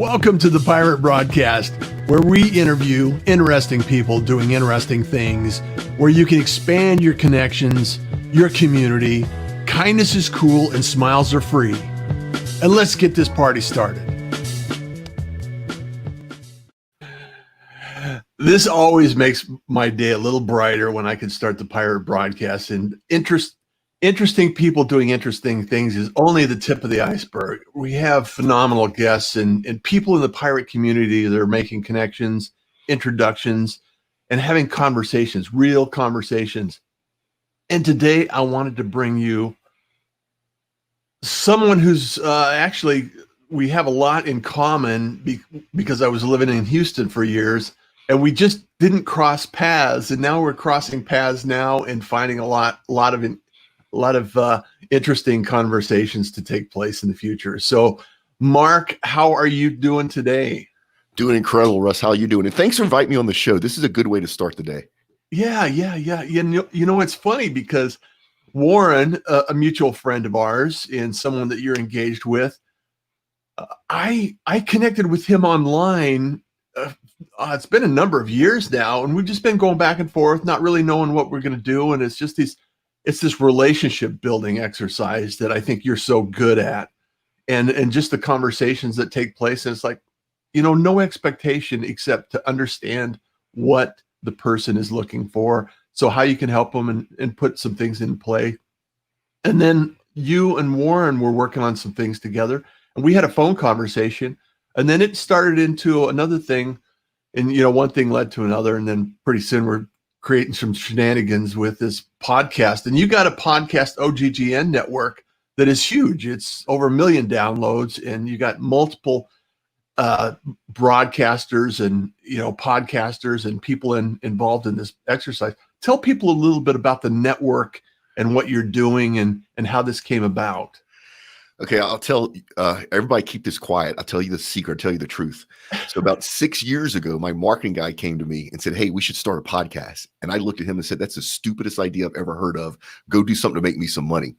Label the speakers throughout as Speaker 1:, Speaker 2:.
Speaker 1: Welcome to the Pirate Broadcast, where we interview interesting people doing interesting things, where you can expand your connections, your community. Kindness is cool and smiles are free. And let's get this party started. This always makes my day a little brighter when I can start the Pirate Broadcast. And interesting people doing interesting things is only the tip of the iceberg. We have phenomenal guests and people in the pirate community that are making connections, introductions, and having conversations, real conversations. And today I wanted to bring you someone who's actually, we have a lot in common because I was living in Houston for years and we just didn't cross paths. And now we're crossing paths now and finding a lot of interesting conversations to take place in the future. So, Mark, how are you doing today?
Speaker 2: Doing incredible, Russ. How are you doing? And thanks for inviting me on the show. This is a good way to start the day.
Speaker 1: Yeah. You know, it's funny because Warren, a mutual friend of ours and someone that you're engaged with, I connected with him online. It's been a number of years now, and we've just been going back and forth, not really knowing what we're going to do. And it's just this relationship building exercise that I think you're so good at, and just the conversations that take place. And it's like, you know, no expectation except to understand what the person is looking for. So how you can help them and put some things in play. And then you and Warren were working on some things together, and we had a phone conversation, and then it started into another thing. And, you know, one thing led to another. And then pretty soon we're creating some shenanigans with this podcast. And you got a podcast OGGN network that is huge. It's over 1 million downloads, and you got multiple broadcasters and, you know, podcasters and people involved in this exercise. Tell people a little bit about the network and what you're doing and how this came about.
Speaker 2: Okay, I'll tell everybody, keep this quiet. I'll tell you the secret. I'll tell you the truth. So about 6 years ago, my marketing guy came to me and said, "Hey, we should start a podcast." And I looked at him and said, "That's the stupidest idea I've ever heard of. Go do something to make me some money."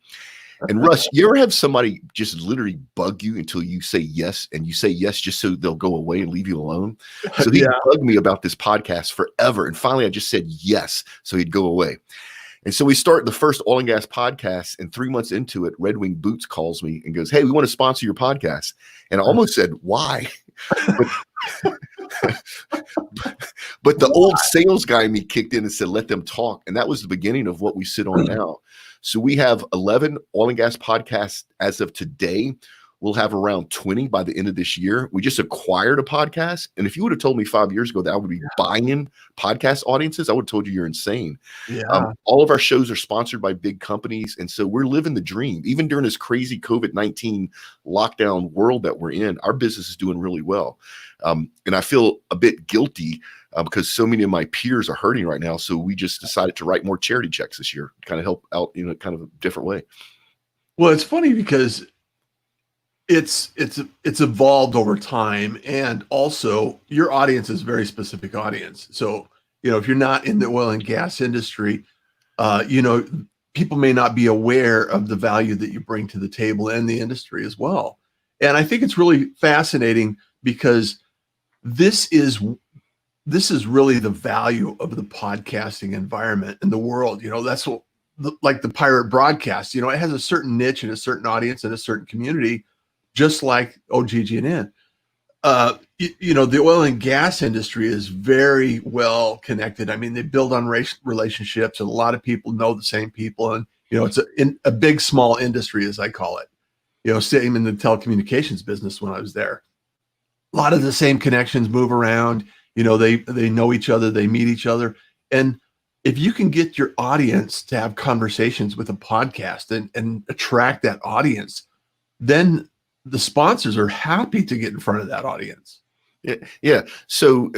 Speaker 2: And Russ, you ever have somebody just literally bug you until you say yes, and you say yes just so they'll go away and leave you alone? So he bugged me about this podcast forever. And finally, I just said yes, so he'd go away. And so we start the first oil and gas podcast, and 3 months into it, Red Wing Boots calls me and goes, "Hey, we want to sponsor your podcast." And I almost said, "Why?" But the old sales guy in me kicked in and said, "Let them talk." And that was the beginning of what we sit on now. So we have 11 oil and gas podcasts as of today. We'll have around 20 by the end of this year. We just acquired a podcast. And if you would have told me 5 years ago that I would be buying podcast audiences, I would have told you you're insane.
Speaker 1: Yeah.
Speaker 2: All of our shows are sponsored by big companies. And so we're living the dream. Even during this crazy COVID-19 lockdown world that we're in, our business is doing really well. And I feel a bit guilty because so many of my peers are hurting right now. So we just decided to write more charity checks this year, to kind of help out in a kind of a different way.
Speaker 1: Well, it's funny because it's evolved over time, and also your audience is a very specific audience. So, you know, if you're not in the oil and gas industry, you know, people may not be aware of the value that you bring to the table and the industry as well. And I think it's really fascinating because this is really the value of the podcasting environment in the world. You know, that's what, like the Pirate Broadcast, you know, it has a certain niche and a certain audience and a certain community, just like OGGN. You know, the oil and gas industry is very well connected. I mean, they build on relationships, and a lot of people know the same people. And, you know, it's a big, small industry, as I call it. You know, same in the telecommunications business when I was there. A lot of the same connections move around. You know, they know each other, they meet each other. And if you can get your audience to have conversations with a podcast and attract that audience, then the sponsors are happy to get in front of that audience.
Speaker 2: Yeah. So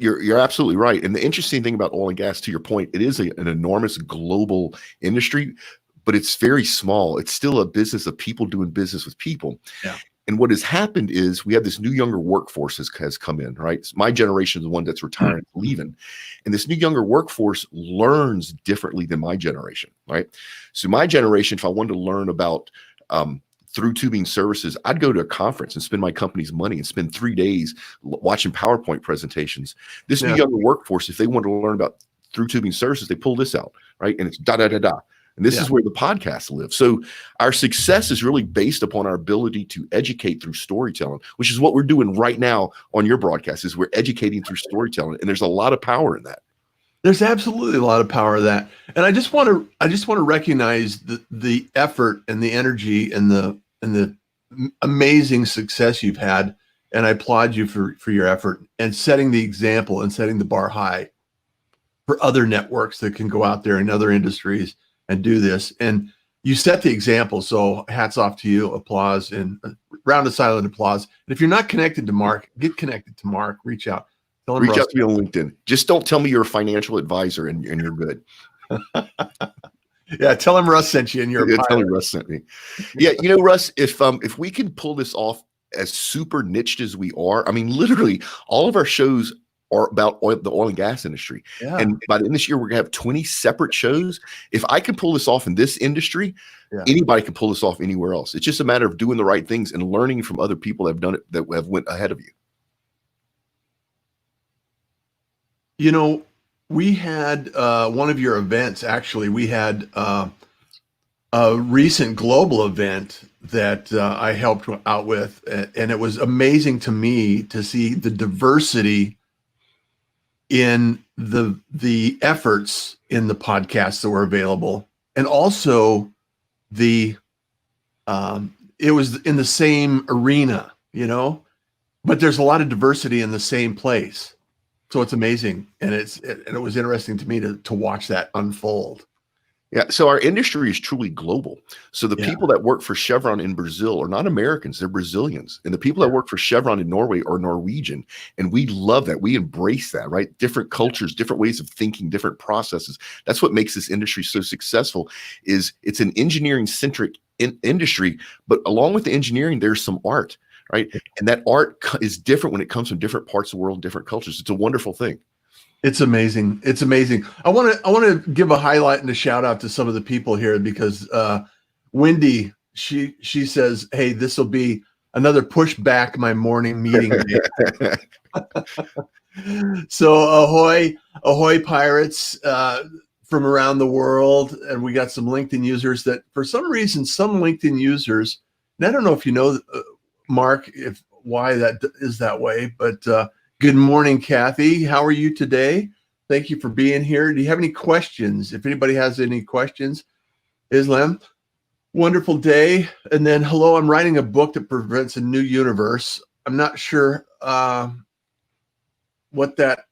Speaker 2: you're absolutely right. And the interesting thing about oil and gas, to your point, it is an enormous global industry, but it's very small. It's still a business of people doing business with people.
Speaker 1: Yeah.
Speaker 2: And what has happened is we have this new younger workforce has come in, right? My generation is the one that's retiring, leaving. And this new younger workforce learns differently than my generation, right? So my generation, if I wanted to learn about through tubing services, I'd go to a conference and spend my company's money and spend 3 days watching PowerPoint presentations. This new younger workforce, if they want to learn about through tubing services, they pull this out, right? And it's da da da da. And this is where the podcast lives. So our success is really based upon our ability to educate through storytelling, which is what we're doing right now on your broadcast. Is we're educating through storytelling, and there's a lot of power in that.
Speaker 1: There's absolutely a lot of power in that. And I just want to recognize the effort and the energy and the amazing success you've had. And I applaud you for your effort and setting the example and setting the bar high for other networks that can go out there in other industries and do this. And you set the example. So hats off to you, applause, and a round of silent applause. And if you're not connected to Mark, get connected to Mark, reach out.
Speaker 2: Reach out to me on LinkedIn. Just don't tell me you're a financial advisor and you're good.
Speaker 1: Yeah, tell him Russ sent you and you're
Speaker 2: tell him Russ sent me. Yeah, Russ, if we can pull this off as super niched as we are, I mean, literally all of our shows are about the oil and gas industry. Yeah. And by the end of this year, we're gonna have 20 separate shows. If I can pull this off in this industry, anybody can pull this off anywhere else. It's just a matter of doing the right things and learning from other people that have done it, that have went ahead of you.
Speaker 1: We had one of your events, actually, we had a recent global event that I helped out with. And it was amazing to me to see the diversity in the efforts in the podcasts that were available. And also it was in the same arena, but there's a lot of diversity in the same place. So it's amazing, and it was interesting to me to watch that unfold.
Speaker 2: Yeah, so our industry is truly global. So the people that work for Chevron in Brazil are not Americans, they're Brazilians. And the people that work for Chevron in Norway are Norwegian. And we love that. We embrace that, right? Different cultures, different ways of thinking, different processes. That's what makes this industry so successful. Is it's an engineering-centric industry, but along with the engineering, there's some art. Right. And that art is different when it comes from different parts of the world, different cultures. It's a wonderful thing.
Speaker 1: It's amazing. It's amazing. I want to give a highlight and a shout out to some of the people here because Wendy, she says, hey, this will be another push back my morning meeting day. So ahoy pirates from around the world. And we got some LinkedIn users that for some reason, some LinkedIn users, and I don't know if you know, Mark, why that is that way, but good morning, Kathy. How are you today? Thank you for being here. Do you have any questions? If anybody has any questions, Islam, wonderful day. And then, hello, I'm writing a book that prevents a new universe. I'm not sure what that's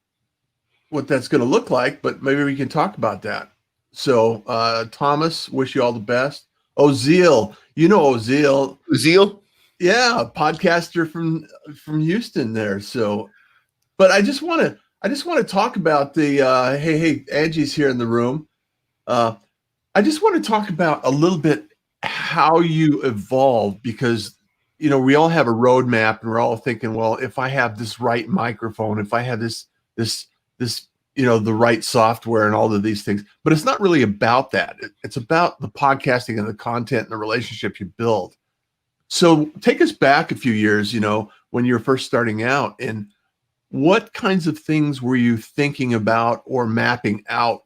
Speaker 1: going to look like, but maybe we can talk about that. So, Thomas, wish you all the best. Ozeal, Ozeal.
Speaker 2: Ozeal?
Speaker 1: Yeah, podcaster from Houston there. So, but I just want to talk about the hey, Angie's here in the room. I just want to talk about a little bit how you evolved because we all have a roadmap and we're all thinking, well, if I have this right microphone, if I have this the right software and all of these things, but it's not really about that. It's about the podcasting and the content and the relationship you build. So take us back a few years, when you were first starting out, and what kinds of things were you thinking about or mapping out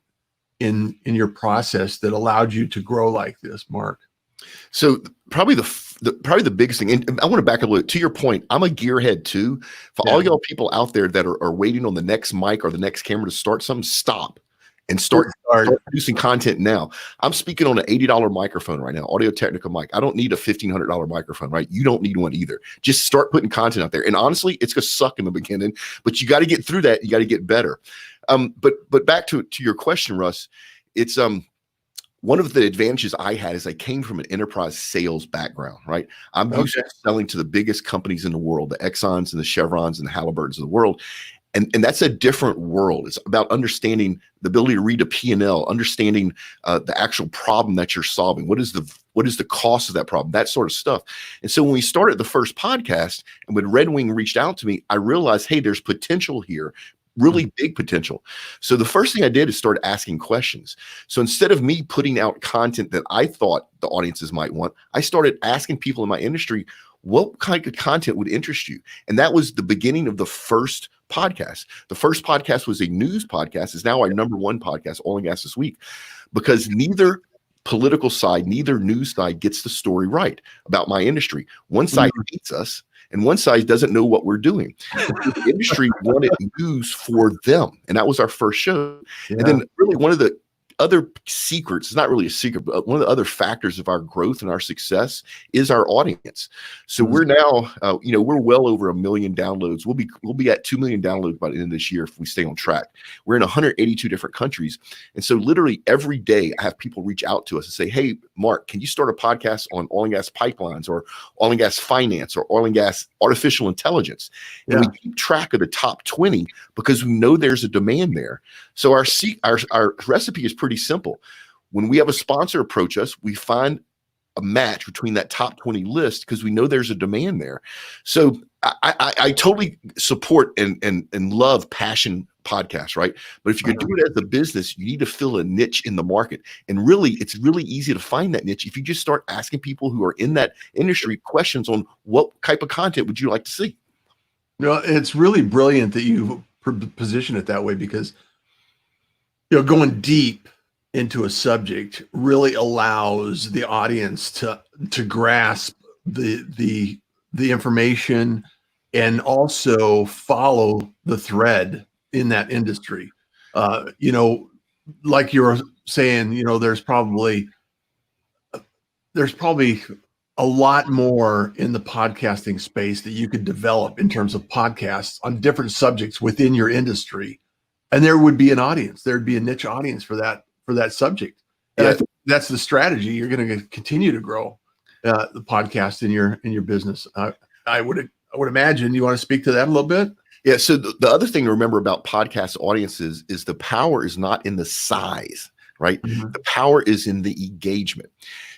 Speaker 1: in your process that allowed you to grow like this, Mark?
Speaker 2: So probably the biggest thing, and I want to back up a little to your point. I'm a gearhead too. For all y'all people out there that are waiting on the next mic or the next camera to start something, stop. And start producing content now. I'm speaking on an $80 microphone right now, Audio-Technica mic. I don't need a $1,500 microphone, right? You don't need one either. Just start putting content out there. And honestly, it's going to suck in the beginning, but you got to get through that. You got to get better. But back to your question, Russ, it's one of the advantages I had is I came from an enterprise sales background, right? I'm used to selling to the biggest companies in the world, the Exxons and the Chevrons and the Halliburtons of the world. And that's a different world. It's about understanding the ability to read a P&L, understanding the actual problem that you're solving. What is the cost of that problem? That sort of stuff. And so when we started the first podcast and when Red Wing reached out to me, I realized, hey, there's potential here really big potential. So the first thing I did is start asking questions. So instead of me putting out content that I thought the audiences might want, I started asking people in my industry, what kind of content would interest you? And that was the beginning of the first podcast. The first podcast was a news podcast. It's now our number one podcast, Oil and Gas This Week, because neither political side, neither news side gets the story right about my industry. One side hates us, and one side doesn't know what we're doing. The industry wanted news for them, and that was our first show.
Speaker 1: Yeah.
Speaker 2: And then really one of the other secrets, it's not really a secret, but one of the other factors of our growth and our success is our audience. So we're now, we're well over 1 million downloads. We'll be at 2 million downloads by the end of this year if we stay on track. We're in 182 different countries. And so literally every day I have people reach out to us and say, hey, Mark, can you start a podcast on oil and gas pipelines or oil and gas finance or oil and gas artificial intelligence? And we keep track of the top 20 because we know there's a demand there. So our recipe is pretty simple. When we have a sponsor approach us, we find a match between that top 20 list because we know there's a demand there. So I totally support and love passion podcasts, right? But if you're going to do it as a business, you need to fill a niche in the market. And really, it's really easy to find that niche if you just start asking people who are in that industry questions on what type of content would you like to see.
Speaker 1: It's really brilliant that you position it that way because going deep into a subject really allows the audience to grasp the information and also follow the thread in that industry. Like you were saying, there's probably a lot more in the podcasting space that you could develop in terms of podcasts on different subjects within your industry. And there would be an audience. There'd be a niche audience for that subject. And I think that's the strategy. You're going to continue to grow the podcast in your business. I would imagine. You want to speak to that a little bit?
Speaker 2: Yeah. So the other thing to remember about podcast audiences is the power is not in the size, right? Mm-hmm. The power is in the engagement.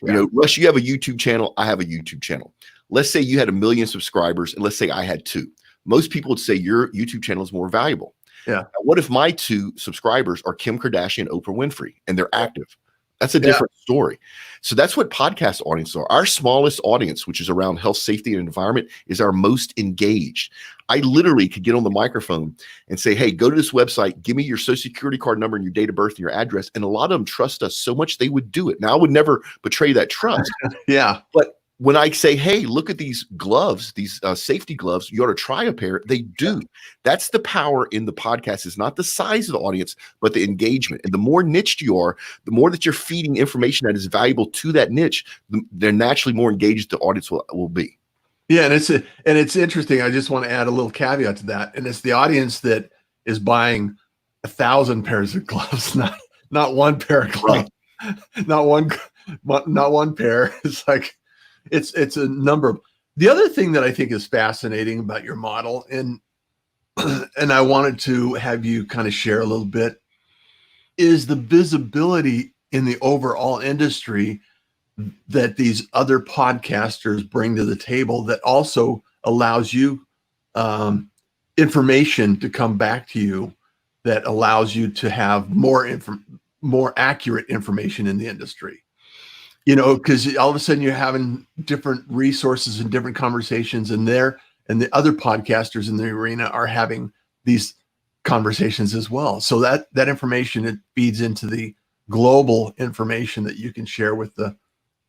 Speaker 2: Yeah. Russ, you have a YouTube channel. I have a YouTube channel. Let's say you had 1 million subscribers, and let's say I had 2. Most people would say your YouTube channel is more valuable. Yeah. Now, what if my 2 subscribers are Kim Kardashian, Oprah Winfrey, and they're active? That's a different story. So that's what podcast audiences are. Our smallest audience, which is around health, safety, and environment, is our most engaged. I literally could get on the microphone and say, hey, go to this website, give me your social security card number and your date of birth and your address. And a lot of them trust us so much they would do it. Now, I would never betray that trust.
Speaker 1: Yeah.
Speaker 2: But when I say, hey, look at these gloves, these safety gloves, you ought to try a pair, they do. Yeah. That's the power in the podcast. It's not the size of the audience, but the engagement. And the more niched you are, the more that you're feeding information that is valuable to that niche, they're naturally more engaged the audience will be.
Speaker 1: Yeah, and it's interesting. I just want to add a little caveat to that. And it's the audience that is buying 1,000 pairs of gloves, not one pair of gloves, right. not one pair. It's like, it's a number of. The other thing that I think is fascinating about your model, and I wanted to have you kind of share a little bit, is the visibility in the overall industry that these other podcasters bring to the table that also allows you information to come back to you that allows you to have more accurate information in the industry. Because all of a sudden you're having different resources and different conversations and the other podcasters in the arena are having these conversations as well. So that information, it feeds into the global information that you can share with the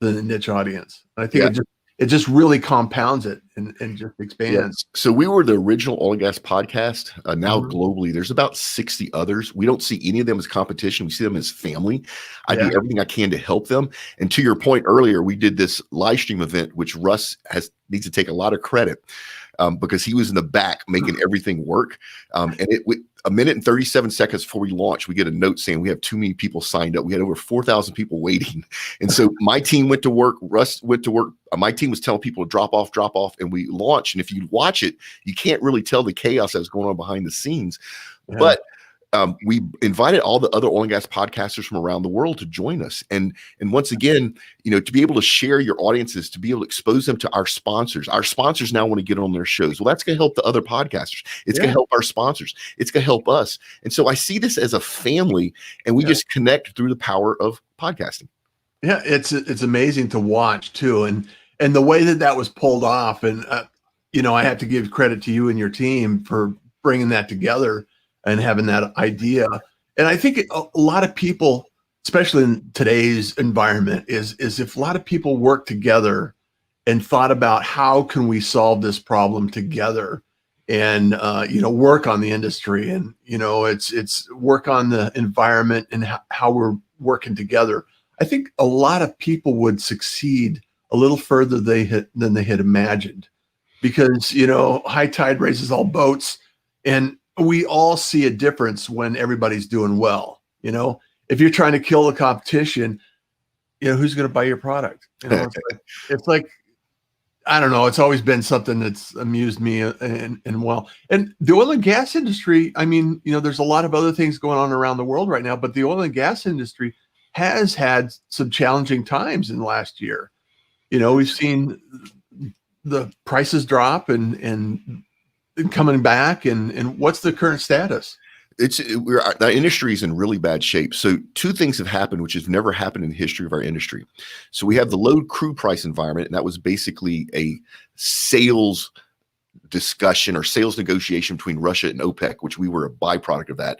Speaker 1: niche audience. And I think it just really compounds it and just expands.
Speaker 2: Yeah. So we were the original oil and gas podcast. Now globally, there's about 60 others. We don't see any of them as competition. We see them as family. I do everything I can to help them. And to your point earlier, we did this live stream event, which Russ needs to take a lot of credit because he was in the back making everything work. And a minute and 37 seconds before we launched, we get a note saying we have too many people signed up. We had over 4,000 people waiting. And so my team went to work, Russ went to work. My team was telling people to drop off, and we launched. And if you watch it, you can't really tell the chaos that was going on behind the scenes. Yeah. But we invited all the other oil and gas podcasters from around the world to join us. And once again, to be able to share your audiences, to be able to expose them to our sponsors. Our sponsors now want to get on their shows. Well, that's going to help the other podcasters. It's going to help our sponsors. It's going to help us. And so I see this as a family, and we just connect through the power of podcasting.
Speaker 1: Yeah, it's amazing to watch too, and the way that was pulled off. And I have to give credit to you and your team for bringing that together and having that idea. And I think a lot of people, especially in today's environment, is if a lot of people work together and thought about how can we solve this problem together, and work on the industry, and it's work on the environment and how we're working together. I think a lot of people would succeed a little further than they had imagined, because high tide raises all boats, and we all see a difference when everybody's doing well. If you're trying to kill the competition, who's going to buy your product? It's like, I don't know. It's always been something that's amused me, and the oil and gas industry. I mean, there's a lot of other things going on around the world right now, but the oil and gas industry has had some challenging times in the last year. We've seen the prices drop and coming back, and what's the current status?
Speaker 2: The industry is in really bad shape. So two things have happened, which has never happened in the history of our industry. So we have the low crude price environment, and that was basically a sales discussion or sales negotiation between Russia and OPEC, which we were a byproduct of that.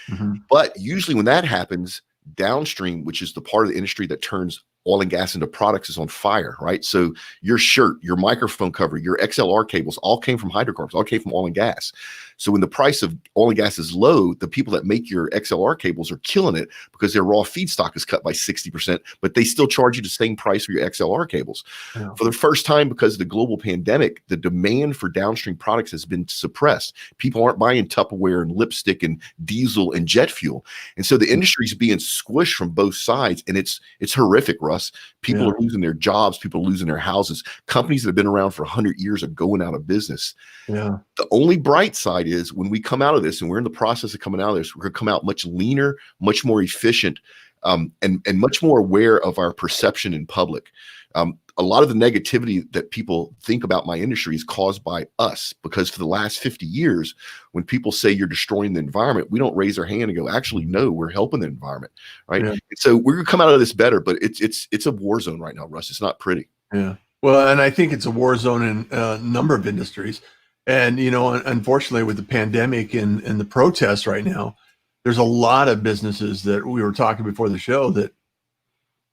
Speaker 2: Mm-hmm. But usually when that happens, downstream, which is the part of the industry that turns oil and gas into products, is on fire, right? So your shirt, your microphone cover, your XLR cables all came from hydrocarbons, all came from oil and gas. So when the price of oil and gas is low, the people that make your XLR cables are killing it because their raw feedstock is cut by 60%, but they still charge you the same price for your XLR cables. Yeah. For the first time, because of the global pandemic, the demand for downstream products has been suppressed. People aren't buying Tupperware and lipstick and diesel and jet fuel. And so the industry is being squished from both sides, and it's horrific, Russ. People are losing their jobs. People are losing their houses. Companies that have been around for 100 years are going out of business. Yeah. The only bright side is when we come out of this, and we're in the process of coming out of this, we're going to come out much leaner, much more efficient, and much more aware of our perception in public. A lot of the negativity that people think about my industry is caused by us, because for the last 50 years, when people say you're destroying the environment, we don't raise our hand and go, actually, no, we're helping the environment, right? Yeah. And so we're going to come out of this better, but it's a war zone right now, Russ. It's not pretty.
Speaker 1: Yeah. Well, and I think it's a war zone in a number of industries. And, unfortunately, with the pandemic and the protests right now, there's a lot of businesses that we were talking before the show that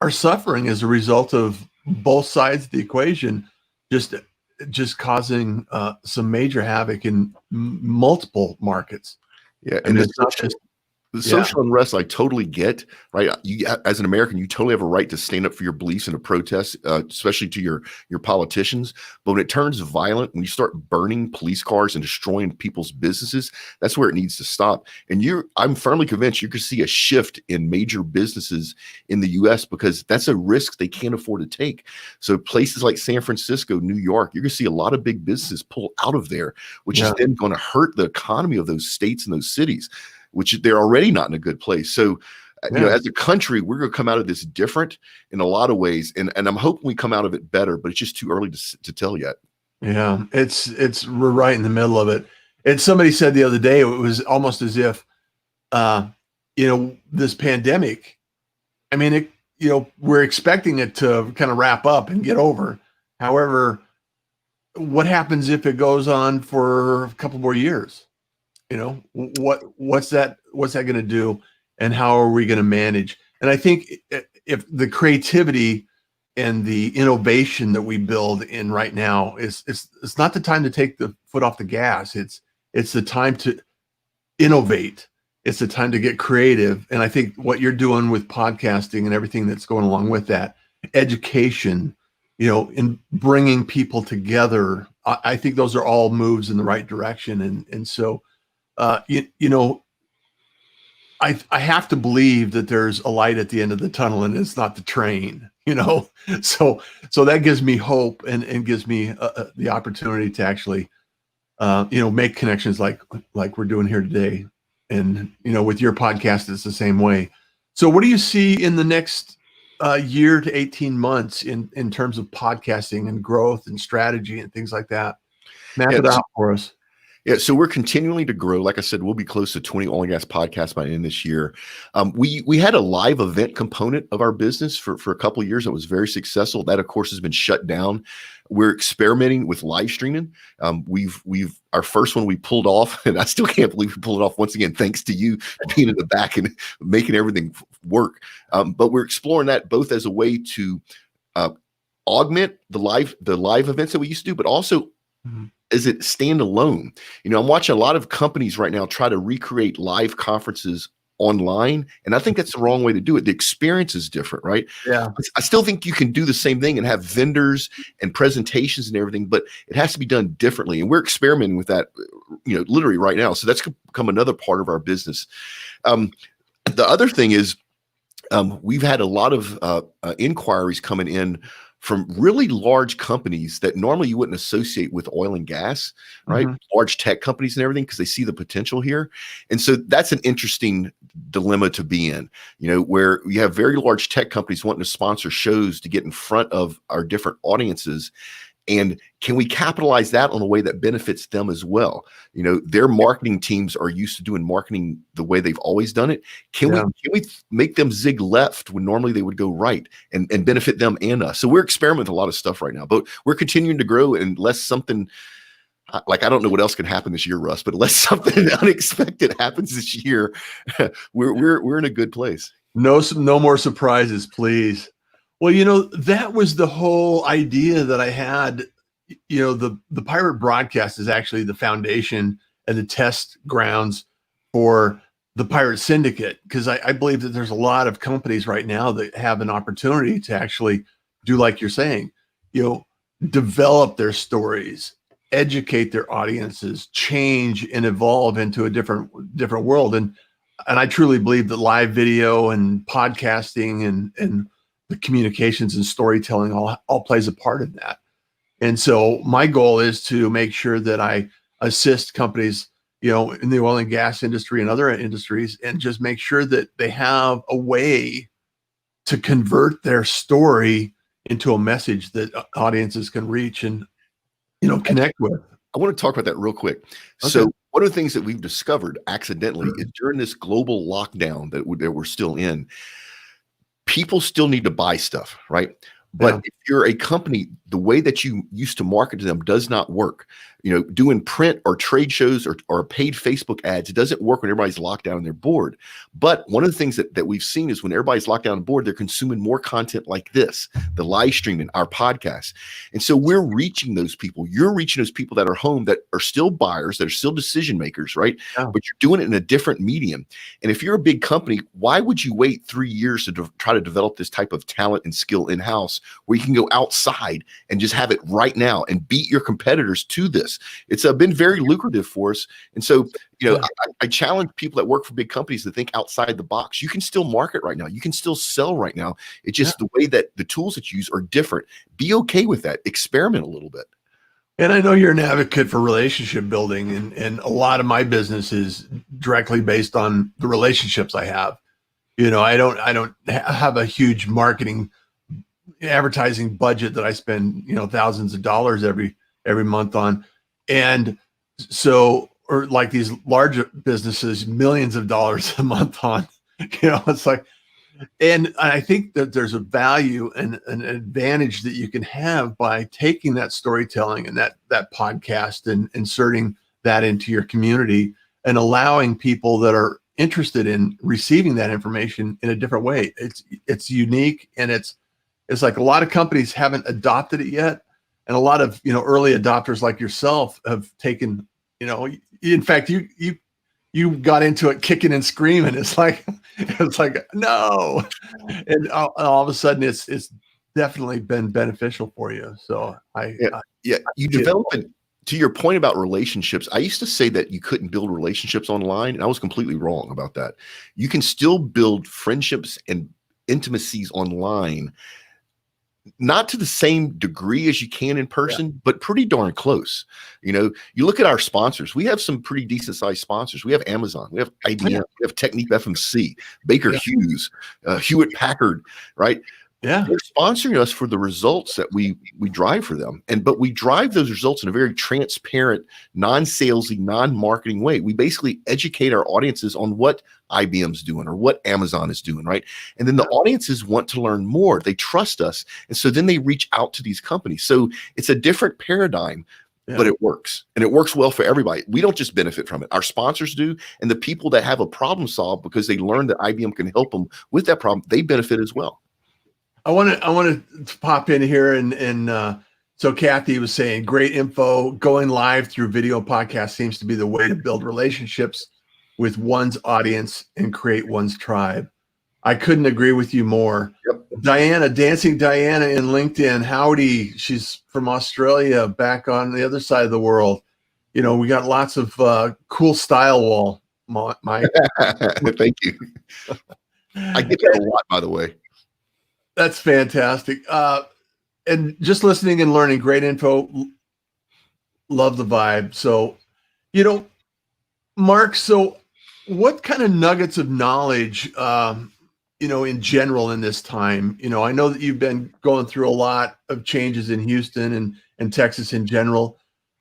Speaker 1: are suffering as a result of both sides of the equation just causing some major havoc in multiple markets.
Speaker 2: Yeah, and it's not just the social unrest. I totally get, right? You, as an American, you totally have a right to stand up for your beliefs and to protest, especially to your politicians. But when it turns violent, when you start burning police cars and destroying people's businesses, that's where it needs to stop. And I'm firmly convinced you could see a shift in major businesses in the U.S. because that's a risk they can't afford to take. So places like San Francisco, New York, you're going to see a lot of big businesses pull out of there, which is then going to hurt the economy of those states and those cities, which they're already not in a good place. So, as a country, we're going to come out of this different in a lot of ways. And I'm hoping we come out of it better, but it's just too early to tell yet.
Speaker 1: Yeah, we're right in the middle of it. And somebody said the other day, it was almost as if, this pandemic, I mean, we're expecting it to kind of wrap up and get over. However, what happens if it goes on for a couple more years? What's that going to do, and how are we going to manage? And I think if the creativity and the innovation that we build in right now it's not the time to take the foot off the gas. It's the time to innovate. It's the time to get creative. And I think what you're doing with podcasting and everything that's going along with that, education, in bringing people together, I think those are all moves in the right direction. And so. I have to believe that there's a light at the end of the tunnel, and it's not the train, so that gives me hope and gives me the opportunity to actually, make connections like we're doing here today. and with your podcast, it's the same way. So what do you see in the next year to 18 months in terms of podcasting and growth and strategy and things like that? Map
Speaker 2: Yeah,
Speaker 1: it out for us.
Speaker 2: Yeah, so we're continuing to grow. Like I said, we'll be close to 20 oil and gas podcasts by the end of this year. We had a live event component of our business for a couple of years that was very successful. That, of course, has been shut down. We're experimenting with live streaming. We've our first one we pulled off, and I still can't believe we pulled it off once again, thanks to you being in the back and making everything work. But we're exploring that both as a way to augment the live events that we used to do, but also is it standalone? I'm watching a lot of companies right now try to recreate live conferences online, and I think that's the wrong way to do it. The experience is different, right?
Speaker 1: Yeah.
Speaker 2: I still think you can do the same thing and have vendors and presentations and everything, but it has to be done differently. And we're experimenting with that, literally right now. So that's become another part of our business. The other thing is we've had a lot of inquiries coming in from really large companies that normally you wouldn't associate with oil and gas, right? Large tech companies and everything, because they see the potential here. And so that's an interesting dilemma to be in, where you have very large tech companies wanting to sponsor shows to get in front of our different audiences. And can we capitalize that on a way that benefits them as well? Their marketing teams are used to doing marketing the way they've always done it. Can we make them zig left when normally they would go right and benefit them and us? So we're experimenting with a lot of stuff right now, but we're continuing to grow, unless something like, I don't know what else can happen this year, Russ, but unless something unexpected happens this year, we're in a good place.
Speaker 1: No more surprises, please. Well, that was the whole idea that I had. The Pirate Broadcast is actually the foundation and the test grounds for the Pirate Syndicate, because I believe that there's a lot of companies right now that have an opportunity to actually do like you're saying, develop their stories, educate their audiences, change and evolve into a different world. And I truly believe that live video and podcasting and the communications and storytelling all plays a part in that. And so my goal is to make sure that I assist companies, in the oil and gas industry and other industries, and just make sure that they have a way to convert their story into a message that audiences can reach and, connect with.
Speaker 2: I want to talk about that real quick. Okay. So one of the things that we've discovered accidentally is during this global lockdown that we're still in, people still need to buy stuff, right? But if you're a company, the way that you used to market to them does not work. Doing print or trade shows or paid Facebook ads, it doesn't work when everybody's locked down and they're bored. But one of the things that we've seen is when everybody's locked down and bored, they're consuming more content like this, the live streaming, our podcast. And so we're reaching those people. You're reaching those people that are home, that are still buyers, that are still decision makers, right? Yeah. But you're doing it in a different medium. And if you're a big company, why would you wait 3 years to try to develop this type of talent and skill in-house, where you can go outside and just have it right now and beat your competitors to this? It's been very lucrative for us. And so, I challenge people that work for big companies to think outside the box. You can still market right now. You can still sell right now. It's just the way that the tools that you use are different. Be okay with that. Experiment a little bit.
Speaker 1: And I know you're an advocate for relationship building, and a lot of my business is directly based on the relationships I have. I don't have a huge marketing advertising budget that I spend, thousands of dollars every month on. And so, or like these larger businesses, millions of dollars a month on, it's like, and I think that there's a value and an advantage that you can have by taking that storytelling and that podcast and inserting that into your community and allowing people that are interested in receiving that information in a different way. It's unique, and it's like a lot of companies haven't adopted it yet. And a lot of, early adopters like yourself have taken, in fact, you got into it kicking and screaming. It's like no. And all of a sudden it's definitely been beneficial for you. So
Speaker 2: you develop it. To your point about relationships, I used to say that you couldn't build relationships online, and I was completely wrong about that. You can still build friendships and intimacies online not to the same degree as you can in person, but pretty darn close. You look at our sponsors. We have some pretty decent sized sponsors. We have Amazon, we have IBM, we have Technique FMC, Baker Hughes, Hewlett Packard, right?
Speaker 1: Yeah.
Speaker 2: They're sponsoring us for the results that we drive for them. But we drive those results in a very transparent, non-salesy, non-marketing way. We basically educate our audiences on what IBM's doing or what Amazon is doing, right? And then the audiences want to learn more. They trust us. And so then they reach out to these companies. So it's a different paradigm, but it works. And it works well for everybody. We don't just benefit from it. Our sponsors do. And the people that have a problem solved because they learned that IBM can help them with that problem, they benefit as well.
Speaker 1: I want to pop in here and so Kathy was saying, great info. Going live through video podcast seems to be the way to build relationships with one's audience and create one's tribe. I couldn't agree with you more.
Speaker 2: Yep.
Speaker 1: Diana, Dancing Diana in LinkedIn. Howdy. She's from Australia, back on the other side of the world. We got lots of cool style wall, Mike.
Speaker 2: Thank you. I get that a lot, by the way.
Speaker 1: That's fantastic. And just listening and learning, great info. Love the vibe. So, Mark, so what kind of nuggets of knowledge, in general in this time? I know that you've been going through a lot of changes in Houston and Texas in general.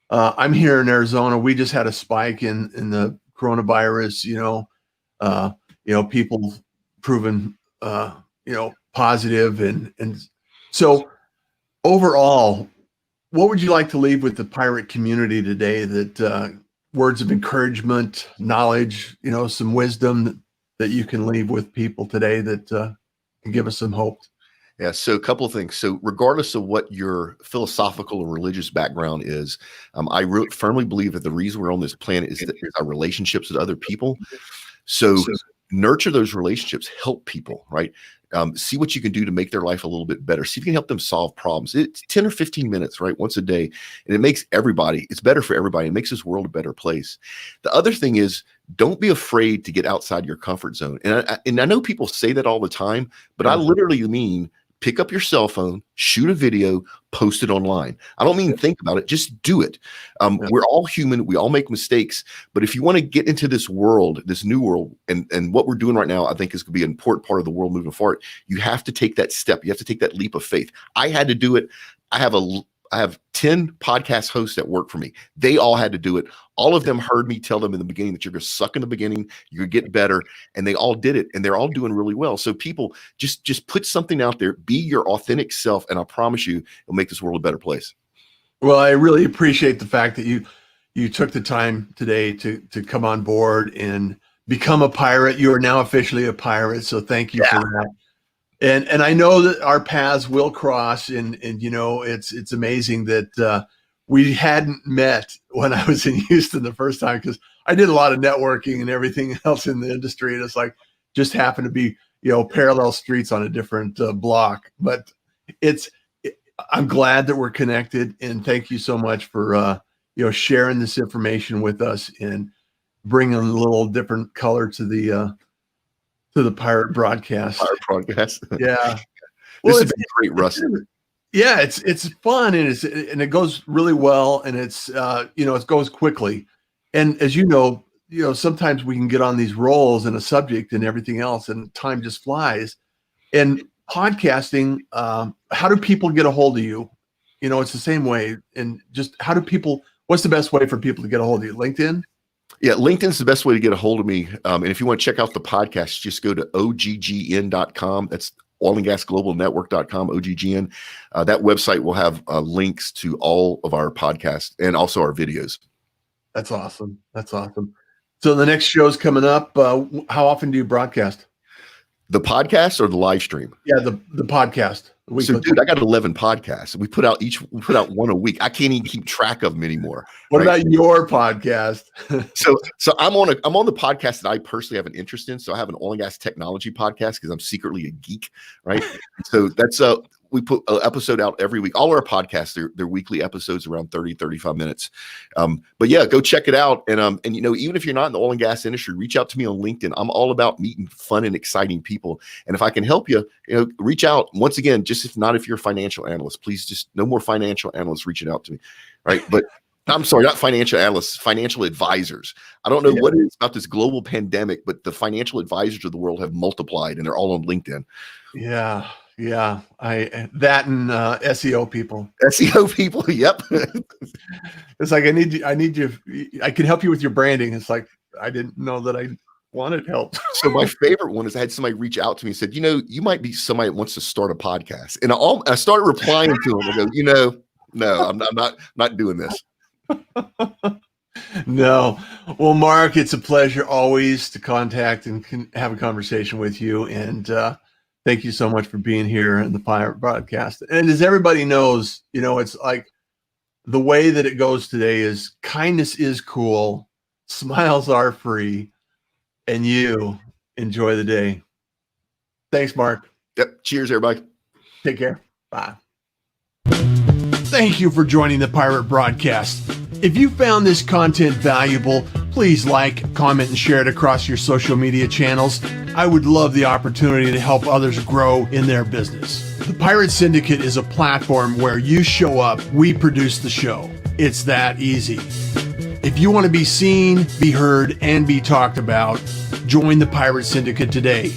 Speaker 1: I'm here in Arizona. We just had a spike in the coronavirus, people proven, positive. And so overall, what would you like to leave with the pirate community today? That words of encouragement, knowledge, some wisdom that you can leave with people today that can give us some hope.
Speaker 2: Yeah. So a couple of things. So regardless of what your philosophical or religious background is, I firmly believe that the reason we're on this planet is our relationships with other people. So nurture those relationships, help people, right? See what you can do to make their life a little bit better. See if you can help them solve problems. It's 10 or 15 minutes, right? Once a day. And it makes it's better for everybody. It makes this world a better place. The other thing is, don't be afraid to get outside your comfort zone. And I know people say that all the time, but I literally mean pick up your cell phone, shoot a video, post it online. I don't mean think about it, just do it. We're all human. We all make mistakes. But if you want to get into this world, this new world, and what we're doing right now, I think is going to be an important part of the world moving forward. You have to take that step. You have to take that leap of faith. I had to do it. I have 10 podcast hosts that work for me. They all had to do it. All of them heard me tell them in the beginning that you're going to suck in the beginning, you're going to get better. And they all did it. And they're all doing really well. So people just put something out there, be your authentic self. And I promise you, it'll make this world a better place.
Speaker 1: Well, I really appreciate the fact that you took the time today to come on board and become a pirate. You are now officially a pirate. So thank you for that. And I know that our paths will cross, and it's amazing that we hadn't met when I was in Houston the first time, because I did a lot of networking and everything else in the industry, and it's like just happened to be parallel streets on a different block. But I'm glad that we're connected, and thank you so much for sharing this information with us and bringing a little different color to the Pirate Broadcast.
Speaker 2: Pirate Broadcast.
Speaker 1: Yeah.
Speaker 2: This has been great, Russ.
Speaker 1: Yeah, it's fun, and it goes really well, and it goes quickly. And as sometimes we can get on these roles in a subject and everything else, and time just flies. And podcasting, how do people get a hold of you? It's the same way. And just what's the best way for people to get a hold of you? LinkedIn?
Speaker 2: Yeah, LinkedIn's the best way to get a hold of me. And if you want to check out the podcast, just go to oggn.com. That's oilandgasglobalnetwork.com, OGGN. That website will have links to all of our podcasts and also our videos.
Speaker 1: That's awesome. So the next show's coming up. How often do you broadcast?
Speaker 2: The podcast or the live stream?
Speaker 1: Yeah, the podcast.
Speaker 2: So, dude, I got 11 podcasts. We put out one a week. I can't even keep track of them anymore.
Speaker 1: What about your podcast?
Speaker 2: So I'm on the podcast that I personally have an interest in. So I have an oil and gas technology podcast because I'm secretly a geek, right? So that's we put an episode out every week. All our podcasts, they're weekly episodes around 30, 35 minutes. But yeah, go check it out. And even if you're not in the oil and gas industry, reach out to me on LinkedIn. I'm all about meeting fun and exciting people. And if I can help you, reach out. Once again, just if you're a financial analyst, please just no more financial analysts reaching out to me. Right. But I'm sorry, not financial analysts, financial advisors. I don't know what it is about this global pandemic, but the financial advisors of the world have multiplied and they're all on LinkedIn.
Speaker 1: Yeah. Yeah. That and SEO people.
Speaker 2: SEO people. Yep.
Speaker 1: It's like, I need you. I can help you with your branding. It's like, I didn't know that I wanted help.
Speaker 2: So my favorite one is I had somebody reach out to me and said, you might be somebody that wants to start a podcast. And I started replying to them. I go, no, I'm not doing this.
Speaker 1: No. Well, Mark, it's a pleasure always to contact and have a conversation with you. And thank you so much for being here in the Pirate Broadcast. And as everybody knows, it's like the way that it goes today is kindness is cool, smiles are free, and you enjoy the day. Thanks, Mark.
Speaker 2: Yep. Cheers, everybody.
Speaker 1: Take care. Bye. Thank you for joining the Pirate Broadcast. If you found this content valuable, please like, comment, and share it across your social media channels. I would love the opportunity to help others grow in their business. The Pirate Syndicate is a platform where you show up, we produce the show. It's that easy. If you want to be seen, be heard, and be talked about, join the Pirate Syndicate today.